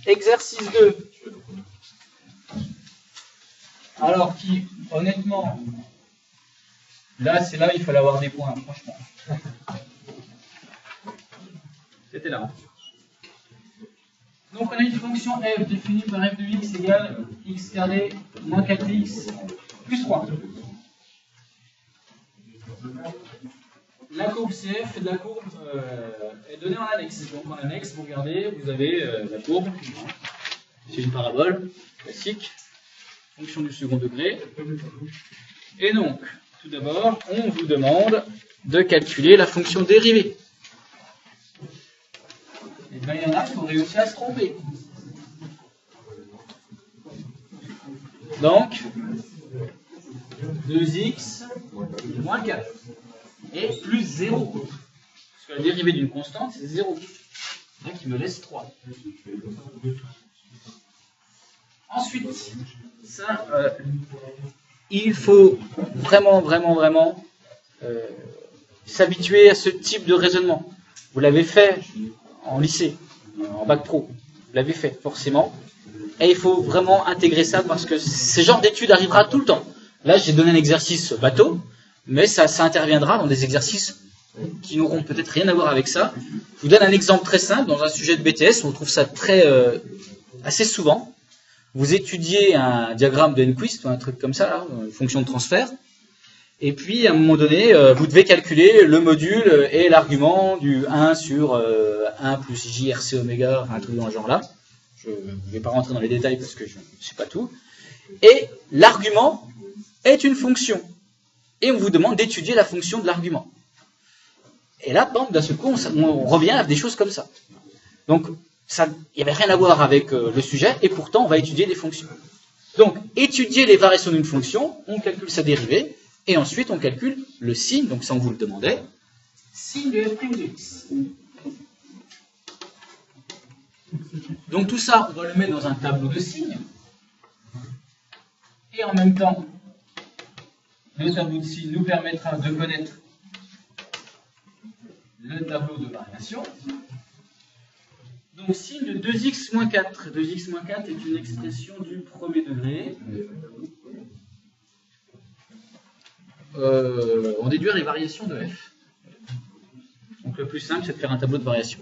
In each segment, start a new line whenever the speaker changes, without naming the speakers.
Exercice 2. Alors qui, honnêtement, là, c'est là il fallait avoir des points, franchement. C'était là. Donc on a une fonction f définie par f de x égale x carré moins 4x plus 3. La courbe CF de la courbe est donnée en annexe. Donc en annexe, vous regardez, vous avez la courbe. C'est une parabole classique, fonction du second degré. Et donc, tout d'abord, on vous demande de calculer la fonction dérivée. Et bien, il y en a qui ont réussi à se tromper. Donc, 2x moins 4 et plus 0. Parce que la dérivée d'une constante, c'est 0. Donc, il me laisse 3. Ensuite, ça, il faut vraiment s'habituer à ce type de raisonnement. Vous l'avez fait en lycée, en bac pro. Vous l'avez fait, forcément. Et il faut vraiment intégrer ça parce que ce genre d'étude arrivera tout le temps. Là, j'ai donné un exercice bateau, mais ça interviendra dans des exercices qui n'auront peut-être rien à voir avec ça. Je vous donne un exemple très simple. Dans un sujet de BTS, on trouve ça assez souvent. Vous étudiez un diagramme de Nyquist ou un truc comme ça, là, une fonction de transfert. Et puis, à un moment donné, vous devez calculer le module et l'argument du 1 sur 1 plus JRC oméga, un truc dans ce genre-là. Je ne vais pas rentrer dans les détails parce que je ne sais pas tout. Et l'argument est une fonction. Et on vous demande d'étudier la fonction de l'argument. Et là, d'un seul coup, on revient à des choses comme ça. Donc, il n'y avait rien à voir avec le sujet, et pourtant, on va étudier des fonctions. Donc, étudier les variations d'une fonction, on calcule sa dérivée, et ensuite, on calcule le signe, donc ça, on vous le demandait, signe de f' de x. Donc, tout ça, on va le mettre dans un tableau de signes, et en même temps, le tableau de signes nous permettra de connaître le tableau de variation. Donc, signe de 2x moins 4. 2x moins 4 est une expression du premier degré. On déduire les variations de f. Donc, le plus simple, c'est de faire un tableau de variation.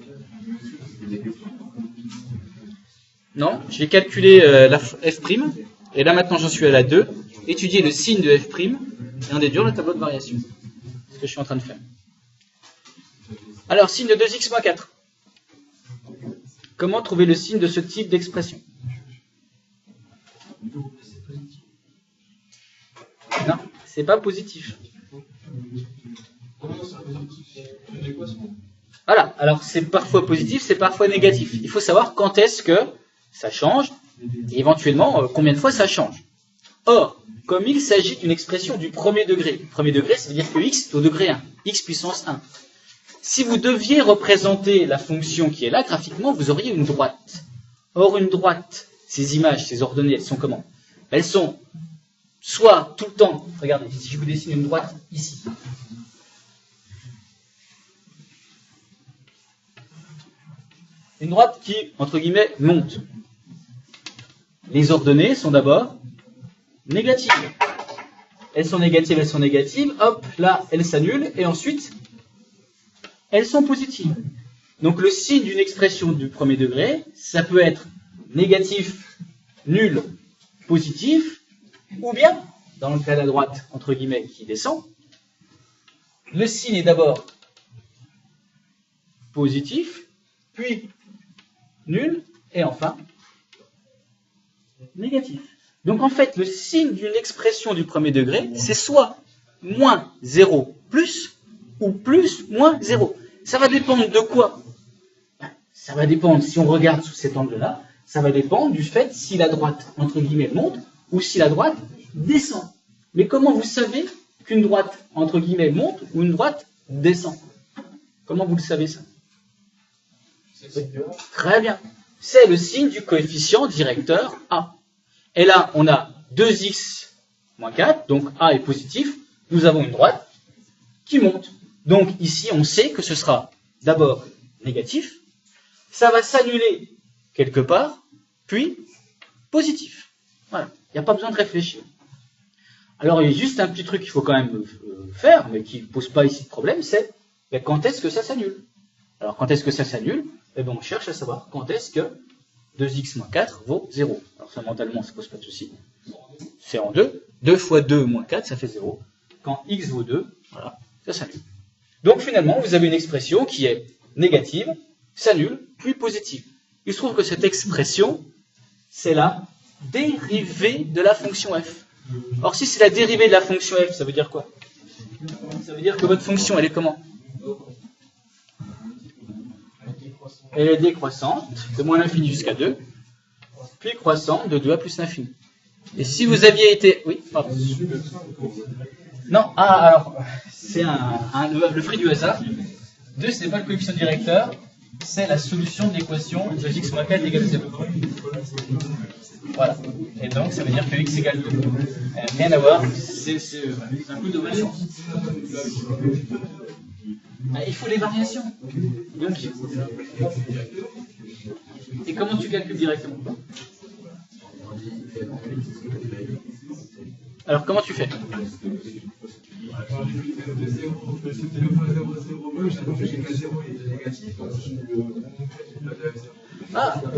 Non, j'ai calculé la f', et là maintenant j'en suis à la 2. Étudier le signe de f', et en déduire le tableau de variation. C'est ce que je suis en train de faire. Alors, signe de 2x moins 4. Comment trouver le signe de ce type d'expression? Non, c'est pas positif. Voilà, alors c'est parfois positif, c'est parfois négatif. Il faut savoir quand est-ce que ça change, et éventuellement combien de fois ça change. Or, comme il s'agit d'une expression du premier degré, premier degré, ça veut dire que x est au degré 1, x puissance 1. Si vous deviez représenter la fonction qui est là, graphiquement, vous auriez une droite. Or, une droite, ces images, ces ordonnées, elles sont comment? Elles sont soit tout le temps, regardez, si je vous dessine une droite ici. Une droite qui, entre guillemets, monte. Les ordonnées sont d'abord négatives. Elles sont négatives, hop, là, elles s'annulent, et ensuite, elles sont positives. Donc le signe d'une expression du premier degré, ça peut être négatif, nul, positif, ou bien, dans le cas de la droite, entre guillemets, qui descend, le signe est d'abord positif, puis nul, et enfin négatif. Donc en fait, le signe d'une expression du premier degré, c'est soit moins 0 plus, ou plus moins 0. Ça va dépendre de quoi? Ça va dépendre, si on regarde sous cet angle-là, ça va dépendre du fait si la droite, entre guillemets, monte, ou si la droite descend. Mais comment vous savez qu'une droite, entre guillemets, monte, ou une droite descend? Comment vous le savez ça? Très bien. C'est le signe du coefficient directeur A. Et là, on a 2x moins 4, donc A est positif. Nous avons une droite qui monte. Donc ici, on sait que ce sera d'abord négatif. Ça va s'annuler quelque part. puis positif. Voilà, il n'y a pas besoin de réfléchir. Alors, il y a juste un petit truc qu'il faut quand même faire, mais qui ne pose pas ici de problème, c'est quand est-ce que ça s'annule. Alors, quand est-ce que ça s'annule? Eh bien, on cherche à savoir quand est-ce que 2x moins 4 vaut 0. Alors, ça, mentalement, ça ne pose pas de souci. C'est en 2. 2 fois 2 moins 4, ça fait 0. Quand x vaut 2, voilà, ça s'annule. Donc, finalement, vous avez une expression qui est négative, s'annule, puis positive. Il se trouve que cette expression, c'est la dérivée de la fonction f. Or, si c'est la dérivée de la fonction f, ça veut dire quoi? Ça veut dire que votre fonction, elle est comment? Elle est décroissante, de moins l'infini jusqu'à 2, puis croissante de 2 à plus l'infini. Et si vous aviez été... Oui, pardon. Non, alors, c'est le fruit du hasard. 2, ce n'est pas le coefficient directeur, c'est la solution de l'équation de x moins 4 égale 0. Voilà. Et donc, ça veut dire que x égale 2. Rien à voir, c'est un coup de malchance. Il faut les variations. Donc, et comment tu calcules directement? Alors, comment tu fais?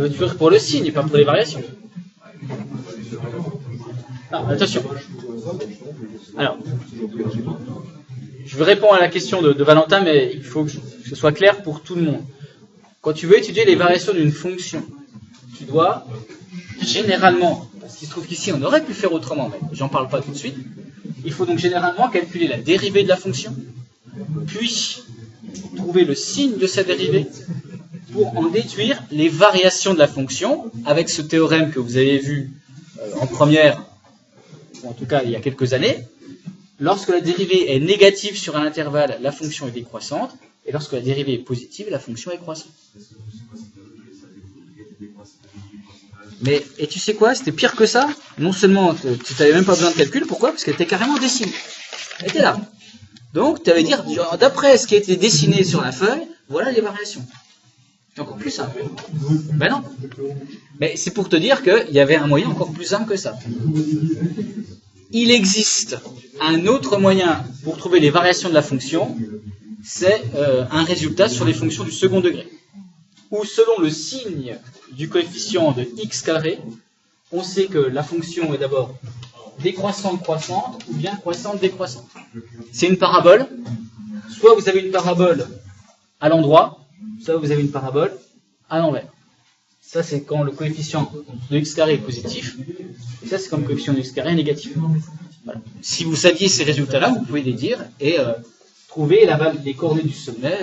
Tu veux pour le signe, pas pour les variations. Attention. Alors, je vais répondre à la question de Valentin, mais il faut que ce soit clair pour tout le monde. Quand tu veux étudier les variations d'une fonction, tu dois généralement, parce qu'il se trouve qu'ici on aurait pu faire autrement, mais j'en parle pas tout de suite, il faut donc généralement calculer la dérivée de la fonction, puis trouver le signe de sa dérivée pour en déduire les variations de la fonction avec ce théorème que vous avez vu en première, ou en tout cas il y a quelques années. Lorsque la dérivée est négative sur un intervalle, la fonction est décroissante, et lorsque la dérivée est positive, la fonction est croissante. Et tu sais quoi, c'était pire que ça. Non seulement tu n'avais même pas besoin de calcul, pourquoi? Parce qu'elle était carrément dessinée. Elle était là. Donc tu allais dire, d'après ce qui a été dessiné sur la feuille, voilà les variations. C'est encore plus simple. Ben non. Mais c'est pour te dire qu'il y avait un moyen encore plus simple que ça. Il existe un autre moyen pour trouver les variations de la fonction, c'est un résultat sur les fonctions du second degré. Où selon le signe du coefficient de x carré, on sait que la fonction est d'abord décroissante-croissante ou bien croissante-décroissante. C'est une parabole. Soit vous avez une parabole à l'endroit, soit vous avez une parabole à l'envers. Ça, c'est quand le coefficient de x carré est positif. Et ça, c'est quand le coefficient de x carré est négatif. Voilà. Si vous saviez ces résultats-là, vous pouvez les dire et trouver les coordonnées du sommet.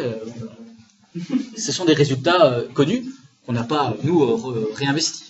Ce sont des résultats connus qu'on n'a pas, nous, réinvestis.